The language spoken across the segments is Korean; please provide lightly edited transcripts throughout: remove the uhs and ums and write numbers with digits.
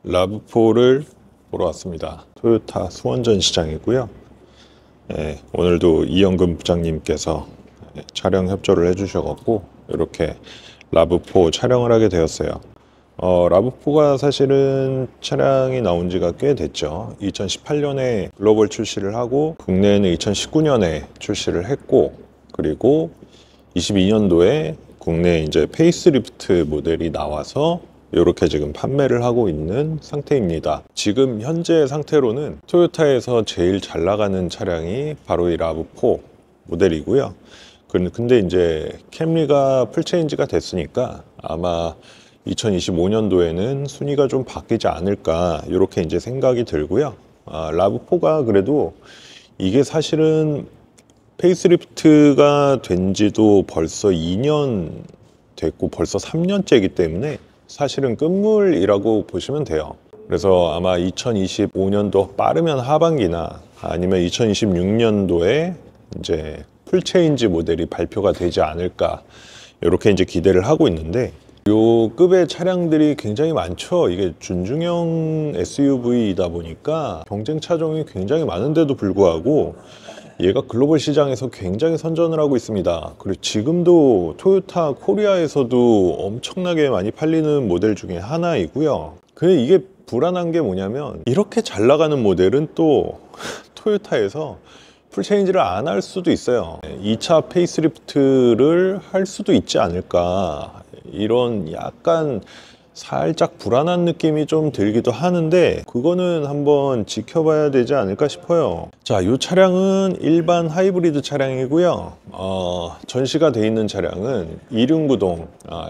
라브4를 보러 왔습니다. 토요타 수원전 시장이고요. 오늘도 이영근 부장님께서 촬영 협조를 해주셔갖고 이렇게 라브4 촬영을 하게 되었어요. 라브4가 사실은 차량이 나온 지가 꽤 됐죠. 2018년에 글로벌 출시를 하고 국내에는 2019년에 출시를 했고, 그리고 22년도에 국내에 이제 페이스리프트 모델이 나와서 이렇게 지금 판매를 하고 있는 상태입니다. 지금 현재 상태로는 토요타에서 제일 잘 나가는 차량이 바로 이 라브4 모델이고요. 근데 이제 캠리가 풀체인지가 됐으니까 아마 2025년도에는 순위가 좀 바뀌지 않을까, 이렇게 이제 생각이 들고요. 라브4가 그래도 이게 사실은 페이스리프트가 된 지도 벌써 2년 됐고 벌써 3년째이기 때문에 사실은 끝물이라고 보시면 돼요. 그래서 아마 2025년도 빠르면 하반기나 아니면 2026년도에 이제 풀체인지 모델이 발표가 되지 않을까, 이렇게 이제 기대를 하고 있는데, 요 급의 차량들이 굉장히 많죠. 이게 준중형 SUV이다 보니까 경쟁 차종이 굉장히 많은데도 불구하고 얘가 글로벌 시장에서 굉장히 선전을 하고 있습니다. 그리고 지금도 토요타 코리아에서도 엄청나게 많이 팔리는 모델 중에 하나이고요. 근데 이게 불안한 게 뭐냐면, 이렇게 잘 나가는 모델은 또 토요타에서 풀체인지를 안 할 수도 있어요. 2차 페이스리프트를 할 수도 있지 않을까, 이런 약간 살짝 불안한 느낌이 좀 들기도 하는데, 그거는 한번 지켜봐야 되지 않을까 싶어요. 자, 이 차량은 일반 하이브리드 차량이고요. 전시가 돼 있는 차량은 2륜구동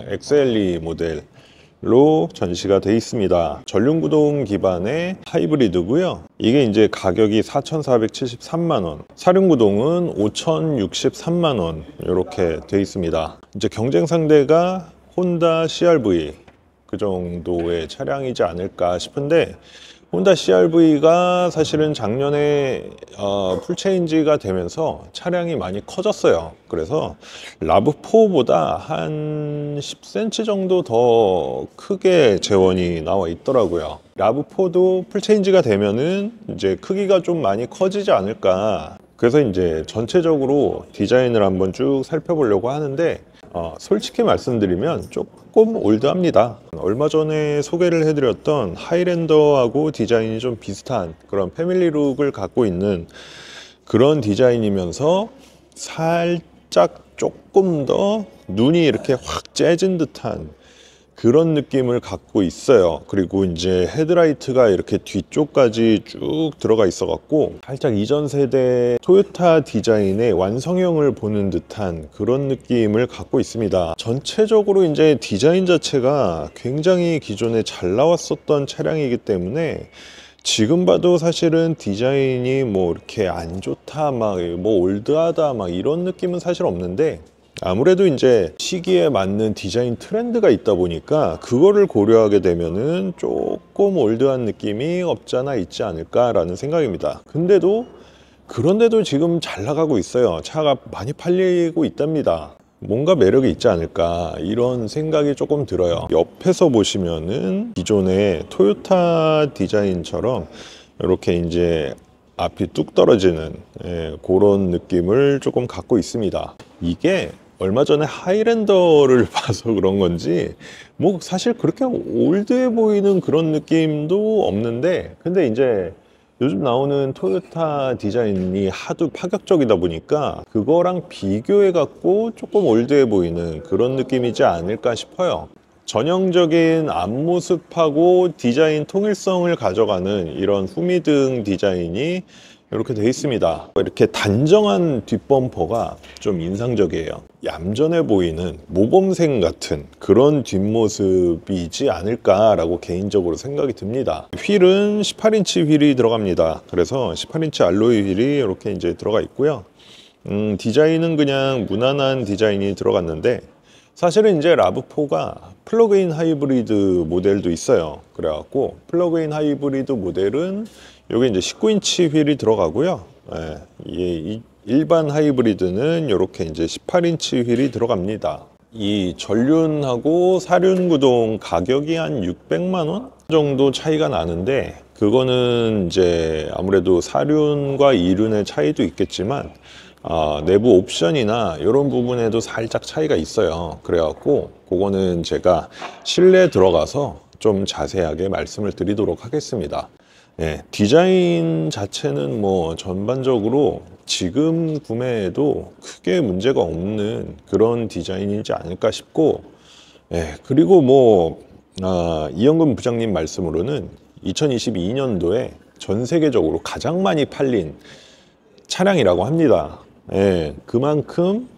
XLE 모델로 전시가 돼 있습니다. 전륜구동 기반의 하이브리드고요. 이게 이제 가격이 4,473만원, 4륜구동은 5,063만원 이렇게 돼 있습니다. 이제 경쟁 상대가 혼다 CR-V 그 정도의 차량이지 않을까 싶은데, 혼다 CR-V가 사실은 작년에 풀체인지가 되면서 차량이 많이 커졌어요. 그래서 라브4보다 한 10cm 정도 더 크게 재원이 나와 있더라고요. 라브4도 풀체인지가 되면은 이제 크기가 좀 많이 커지지 않을까. 그래서 이제 전체적으로 디자인을 한번 쭉 살펴보려고 하는데, 솔직히 말씀드리면 조금 올드합니다. 얼마 전에 소개를 해드렸던 하이랜더하고 디자인이 좀 비슷한 그런 패밀리룩을 갖고 있는 그런 디자인이면서 살짝 조금 더 눈이 이렇게 확 째진 듯한 그런 느낌을 갖고 있어요. 그리고 이제 헤드라이트가 이렇게 뒤쪽까지 쭉 들어가 있어 갖고 살짝 이전 세대 토요타 디자인의 완성형을 보는 듯한 그런 느낌을 갖고 있습니다. 전체적으로 이제 디자인 자체가 굉장히 기존에 잘 나왔었던 차량이기 때문에 지금 봐도 사실은 디자인이 뭐 이렇게 안 좋다, 막 뭐 올드하다, 막 이런 느낌은 사실 없는데, 아무래도 이제 시기에 맞는 디자인 트렌드가 있다 보니까 그거를 고려하게 되면은 조금 올드한 느낌이 없잖아 있지 않을까라는 생각입니다. 그런데도 지금 잘 나가고 있어요. 차가 많이 팔리고 있답니다. 뭔가 매력이 있지 않을까, 이런 생각이 조금 들어요. 옆에서 보시면은 기존의 토요타 디자인처럼 이렇게 이제 앞이 뚝 떨어지는 그런 느낌을 조금 갖고 있습니다. 이게 얼마 전에 하이랜더를 봐서 그런 건지 뭐 사실 그렇게 올드해 보이는 그런 느낌도 없는데, 근데 이제 요즘 나오는 토요타 디자인이 하도 파격적이다 보니까 그거랑 비교해 갖고 조금 올드해 보이는 그런 느낌이지 않을까 싶어요. 전형적인 앞모습하고 디자인 통일성을 가져가는 이런 후미등 디자인이 이렇게 되어 있습니다. 이렇게 단정한 뒷범퍼가 좀 인상적이에요. 얌전해 보이는 모범생 같은 그런 뒷모습이지 않을까라고 개인적으로 생각이 듭니다. 휠은 18인치 휠이 들어갑니다. 그래서 18인치 알로이 휠이 이렇게 이제 들어가 있고요. 디자인은 그냥 무난한 디자인이 들어갔는데, 사실은 이제 라브4가 플러그인 하이브리드 모델도 있어요. 그래갖고 플러그인 하이브리드 모델은 여기 이제 19인치 휠이 들어가고요. 이 일반 하이브리드는 이렇게 이제 18인치 휠이 들어갑니다. 이 전륜하고 사륜 구동 가격이 한 600만 원? 정도 차이가 나는데, 그거는 이제 아무래도 4륜과 2륜의 차이도 있겠지만 내부 옵션이나 이런 부분에도 살짝 차이가 있어요. 그래갖고 그거는 제가 실내 들어가서 좀 자세하게 말씀을 드리도록 하겠습니다. 예, 디자인 자체는 뭐 전반적으로 지금 구매해도 크게 문제가 없는 그런 디자인이지 않을까 싶고, 예, 그리고 뭐 이영근 부장님 말씀으로는 2022년도에 전 세계적으로 가장 많이 팔린 차량이라고 합니다. 예, 그만큼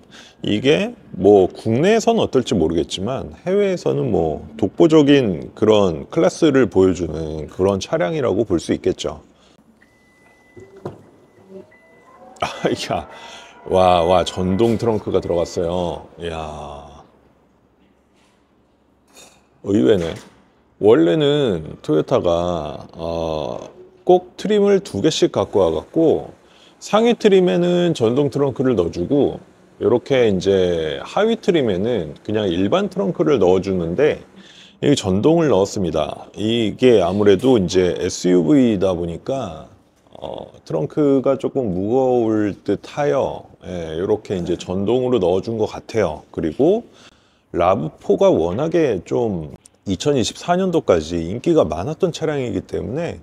이게 뭐 국내에서는 어떨지 모르겠지만 해외에서는 뭐 독보적인 그런 클래스를 보여주는 그런 차량이라고 볼 수 있겠죠. 야, 와, 전동 트렁크가 들어갔어요. 이야, 의외네. 원래는 토요타가 꼭 트림을 2개씩 갖고 와갖고 상위 트림에는 전동 트렁크를 넣어주고, 이렇게 이제 하위 트림에는 그냥 일반 트렁크를 넣어주는데 여기 전동을 넣었습니다. 이게 아무래도 이제 SUV다 보니까 트렁크가 조금 무거울 듯하여, 예, 이렇게 이제 전동으로 넣어준 것 같아요. 그리고 라브4가 워낙에 좀 2024년도까지 인기가 많았던 차량이기 때문에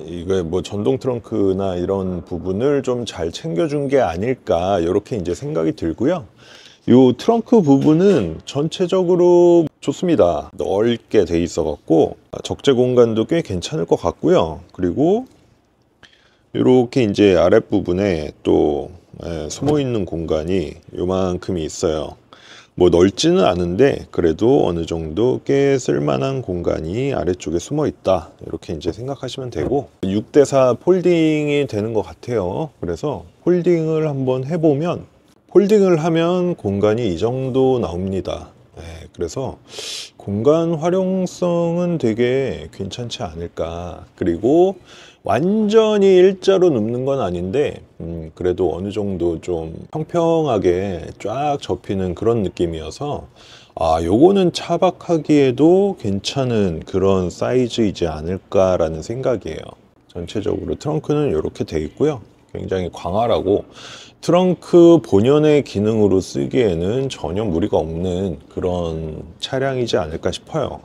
이거 뭐 전동 트렁크나 이런 부분을 좀 잘 챙겨준 게 아닐까, 이렇게 이제 생각이 들고요. 이 트렁크 부분은 전체적으로 좋습니다. 넓게 돼 있어 갖고 적재 공간도 꽤 괜찮을 것 같고요. 그리고 이렇게 이제 아랫부분에 또 숨어 있는 공간이 요만큼이 있어요. 뭐 넓지는 않은데 그래도 어느 정도 꽤 쓸만한 공간이 아래쪽에 숨어 있다, 이렇게 이제 생각하시면 되고, 6대4 폴딩이 되는 것 같아요. 그래서 폴딩을 한번 해보면, 폴딩을 하면 공간이 이 정도 나옵니다. 네, 그래서 공간 활용성은 되게 괜찮지 않을까. 그리고 완전히 일자로 눕는 건 아닌데 그래도 어느 정도 좀 평평하게 쫙 접히는 그런 느낌이어서 요거는 차박하기에도 괜찮은 그런 사이즈이지 않을까라는 생각이에요. 전체적으로 트렁크는 이렇게 돼 있고요. 굉장히 광활하고 트렁크 본연의 기능으로 쓰기에는 전혀 무리가 없는 그런 차량이지 않을까 싶어요.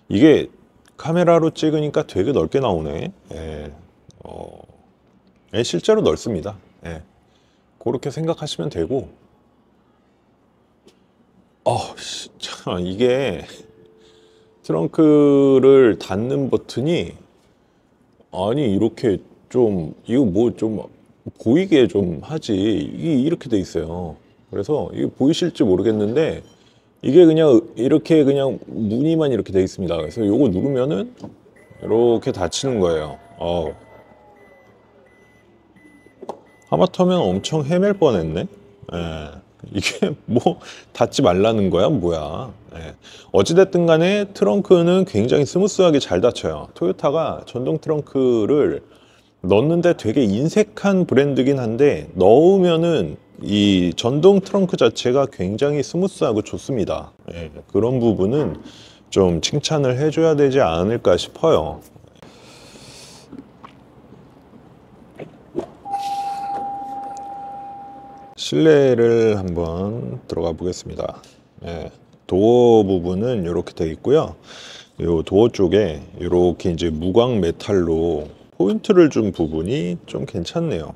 이게 카메라로 찍으니까 되게 넓게 나오네. 예. 실제로 넓습니다. 예. 그렇게 생각하시면 되고, 이게 트렁크를 닫는 버튼이 이렇게 좀 이거 뭐 좀 보이게 좀 하지, 이게 이렇게 돼 있어요. 그래서 이게 보이실지 모르겠는데 이게 그냥 이렇게 그냥 무늬만 이렇게 돼 있습니다. 그래서 요거 누르면은 이렇게 닫히는 거예요. 하마터면 엄청 헤맬 뻔했네. 예. 이게 뭐 닫지 말라는 거야 뭐야. 예. 어찌됐든 간에 트렁크는 굉장히 스무스하게 잘 닫혀요. 토요타가 전동 트렁크를 넣는데 되게 인색한 브랜드긴 한데, 넣으면은 이 전동 트렁크 자체가 굉장히 스무스하고 좋습니다. 예, 그런 부분은 좀 칭찬을 해줘야 되지 않을까 싶어요. 실내를 한번 들어가 보겠습니다. 예, 도어 부분은 이렇게 되어 있고요. 이 도어 쪽에 이렇게 이제 무광 메탈로 포인트를 준 부분이 좀 괜찮네요.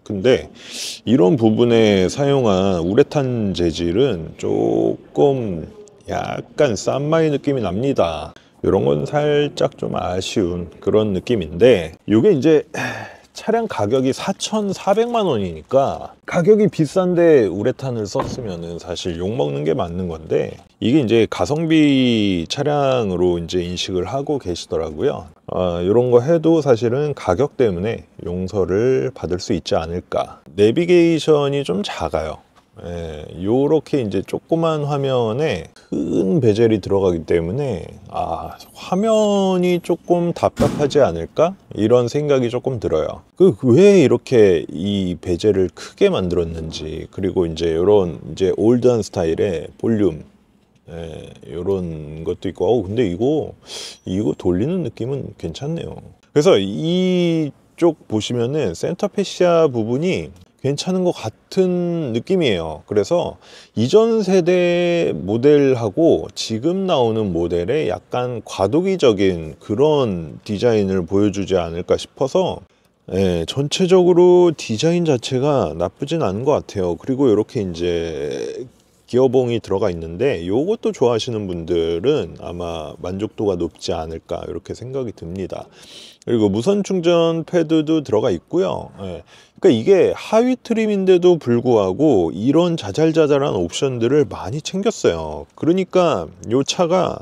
근데 이런 부분에 사용한 우레탄 재질은 조금 약간 싼마이 느낌이 납니다. 이런 건 살짝 좀 아쉬운 그런 느낌인데, 이게 이제 차량 가격이 4,400만 원이니까 가격이 비싼데 우레탄을 썼으면은 사실 욕먹는 게 맞는 건데, 이게 이제 가성비 차량으로 이제 인식을 하고 계시더라고요. 이런 거 해도 사실은 가격 때문에 용서를 받을 수 있지 않을까. 내비게이션이 좀 작아요. 요렇게 이제 조그만 화면에 큰 베젤이 들어가기 때문에 화면이 조금 답답하지 않을까, 이런 생각이 조금 들어요. 왜 이렇게 이 베젤을 크게 만들었는지, 그리고 이제 이런 이제 올드한 스타일의 볼륨, 이런 것도 있고, 근데 이거 돌리는 느낌은 괜찮네요. 그래서 이쪽 보시면은 센터 패시아 부분이 괜찮은 것 같은 느낌이에요. 그래서 이전 세대 모델하고 지금 나오는 모델에 약간 과도기적인 그런 디자인을 보여주지 않을까 싶어서, 전체적으로 디자인 자체가 나쁘진 않은 것 같아요. 그리고 이렇게 이제 기어봉이 들어가 있는데, 이것도 좋아하시는 분들은 아마 만족도가 높지 않을까 이렇게 생각이 듭니다. 그리고 무선 충전 패드도 들어가 있고요. 그러니까 이게 하위 트림인데도 불구하고 이런 자잘자잘한 옵션들을 많이 챙겼어요. 그러니까 이 차가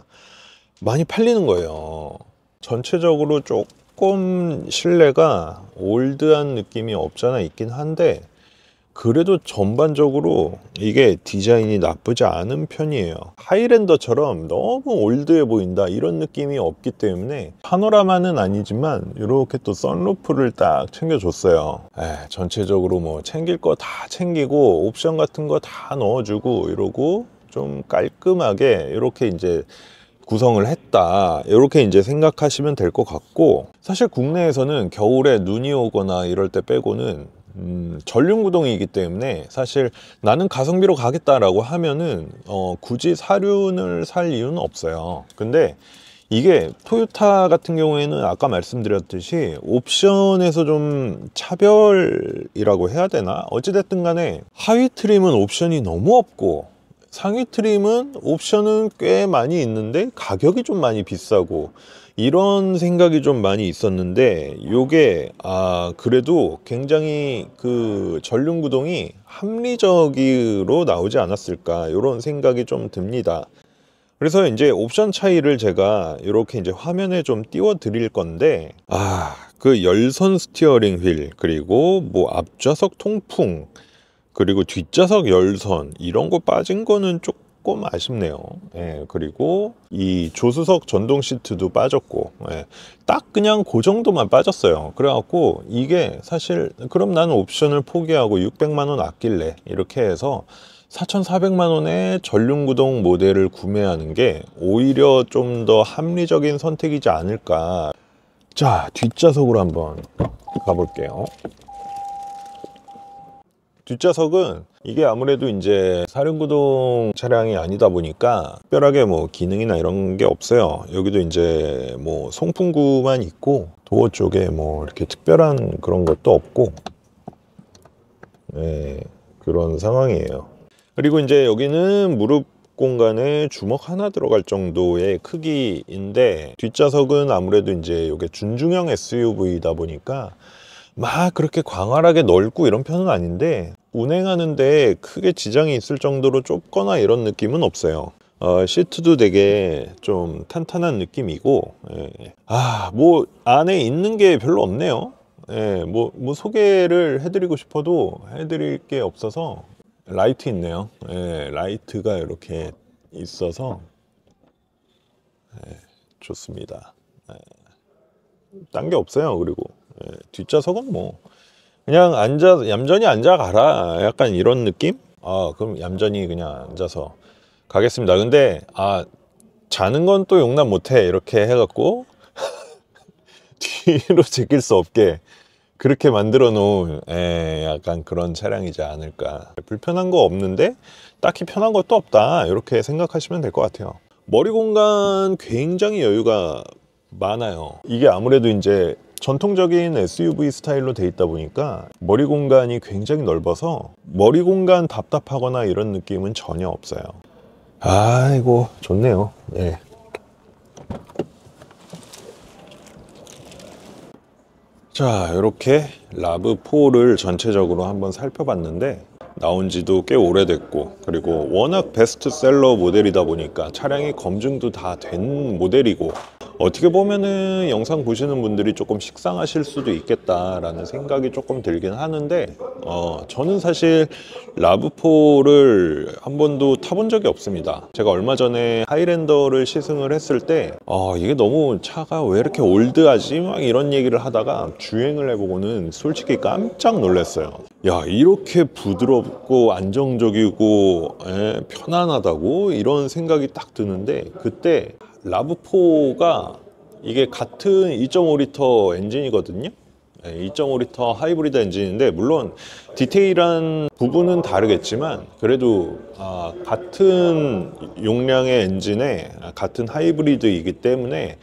많이 팔리는 거예요. 전체적으로 조금 실내가 올드한 느낌이 없잖아 있긴 한데, 그래도 전반적으로 이게 디자인이 나쁘지 않은 편이에요. 하이랜더처럼 너무 올드해 보인다 이런 느낌이 없기 때문에, 파노라마는 아니지만 이렇게 또 선루프를 딱 챙겨줬어요. 전체적으로 뭐 챙길 거 다 챙기고 옵션 같은 거 다 넣어주고 이러고 좀 깔끔하게 이렇게 이제 구성을 했다, 이렇게 이제 생각하시면 될 것 같고, 사실 국내에서는 겨울에 눈이 오거나 이럴 때 빼고는 전륜 구동이기 때문에 사실 나는 가성비로 가겠다라고 하면은 굳이 사륜을 살 이유는 없어요. 근데 이게 토요타 같은 경우에는 아까 말씀드렸듯이 옵션에서 좀 차별이라고 해야 되나? 어찌됐든 간에 하위 트림은 옵션이 너무 없고 상위 트림은 옵션은 꽤 많이 있는데 가격이 좀 많이 비싸고, 이런 생각이 좀 많이 있었는데, 요게 그래도 굉장히 그 전륜 구동이 합리적으로 나오지 않았을까 이런 생각이 좀 듭니다. 그래서 이제 옵션 차이를 제가 이렇게 이제 화면에 좀 띄워 드릴 건데, 그 열선 스티어링 휠, 그리고 뭐 앞좌석 통풍, 그리고 뒷좌석 열선, 이런 거 빠진 거는 조금 아쉽네요. 그리고 이 조수석 전동 시트도 빠졌고, 딱 그냥 그 정도만 빠졌어요. 그래갖고 이게 사실 그럼 나는 옵션을 포기하고 600만 원 아낄래 이렇게 해서 4,400만 원에 전륜구동 모델을 구매하는 게 오히려 좀 더 합리적인 선택이지 않을까. 자, 뒷좌석으로 한번 가볼게요. 뒷좌석은 이게 아무래도 이제 사륜구동 차량이 아니다 보니까 특별하게 뭐 기능이나 이런 게 없어요. 여기도 이제 뭐 송풍구만 있고, 도어 쪽에 뭐 이렇게 특별한 그런 것도 없고, 그런 상황이에요. 그리고 이제 여기는 무릎 공간에 주먹 하나 들어갈 정도의 크기인데, 뒷좌석은 아무래도 이제 이게 준중형 SUV다 보니까 막 그렇게 광활하게 넓고 이런 편은 아닌데, 운행하는데 크게 지장이 있을 정도로 좁거나 이런 느낌은 없어요. 시트도 되게 좀 탄탄한 느낌이고, 뭐 안에 있는 게 별로 없네요. 뭐 소개를 해드리고 싶어도 해드릴 게 없어서. 라이트 있네요. 라이트가 이렇게 있어서 좋습니다. 딴 게 없어요. 그리고 뒷좌석은 뭐 그냥 얌전히 앉아 가라 약간 이런 느낌? 그럼 얌전히 그냥 앉아서 가겠습니다. 근데 자는 건 또 용납 못해 이렇게 해갖고 뒤로 제낄 수 없게 그렇게 만들어 놓은 약간 그런 차량이지 않을까. 불편한 거 없는데 딱히 편한 것도 없다 이렇게 생각하시면 될 것 같아요. 머리 공간 굉장히 여유가 많아요. 이게 아무래도 이제 전통적인 SUV 스타일로 돼 있다 보니까 머리 공간이 굉장히 넓어서 머리 공간 답답하거나 이런 느낌은 전혀 없어요. 이거 좋네요. 자, 이렇게 라브4를 전체적으로 한번 살펴봤는데, 나온 지도 꽤 오래됐고, 그리고 워낙 베스트셀러 모델이다 보니까 차량이 검증도 다 된 모델이고, 어떻게 보면은 영상 보시는 분들이 조금 식상하실 수도 있겠다라는 생각이 조금 들긴 하는데, 저는 사실 라브4를 한 번도 타본 적이 없습니다. 제가 얼마 전에 하이랜더를 시승을 했을 때, 이게 너무 차가 왜 이렇게 올드하지? 막 이런 얘기를 하다가 주행을 해보고는 솔직히 깜짝 놀랐어요. 야, 이렇게 부드럽고 안정적이고 편안하다고? 이런 생각이 딱 드는데, 그때 라브4가 이게 같은 2.5리터 엔진이거든요. 2.5리터 하이브리드 엔진인데, 물론 디테일한 부분은 다르겠지만 그래도 같은 용량의 엔진에 같은 하이브리드이기 때문에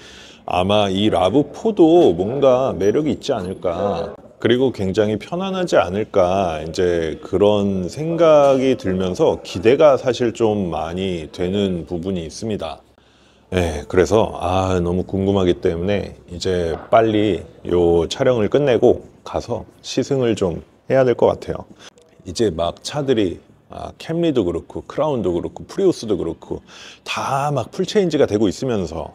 아마 이 라브4도 뭔가 매력이 있지 않을까, 그리고 굉장히 편안하지 않을까, 이제 그런 생각이 들면서 기대가 사실 좀 많이 되는 부분이 있습니다. 네, 그래서 너무 궁금하기 때문에 이제 빨리 요 촬영을 끝내고 가서 시승을 좀 해야 될 것 같아요. 이제 막 차들이 캠리도 그렇고 크라운도 그렇고 프리우스도 그렇고 다 막 풀체인지가 되고 있으면서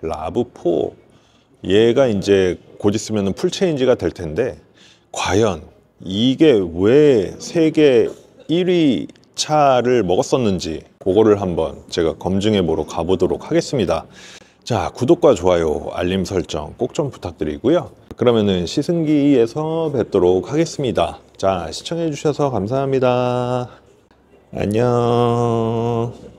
라브4 얘가 이제 곧 있으면 풀체인지가 될 텐데, 과연 이게 왜 세계 1위 차를 먹었었는지 그거를 한번 제가 검증해 보러 가보도록 하겠습니다. 자, 구독과 좋아요, 알림 설정 꼭 좀 부탁드리고요. 그러면은 시승기에서 뵙도록 하겠습니다. 자, 시청해 주셔서 감사합니다. 안녕.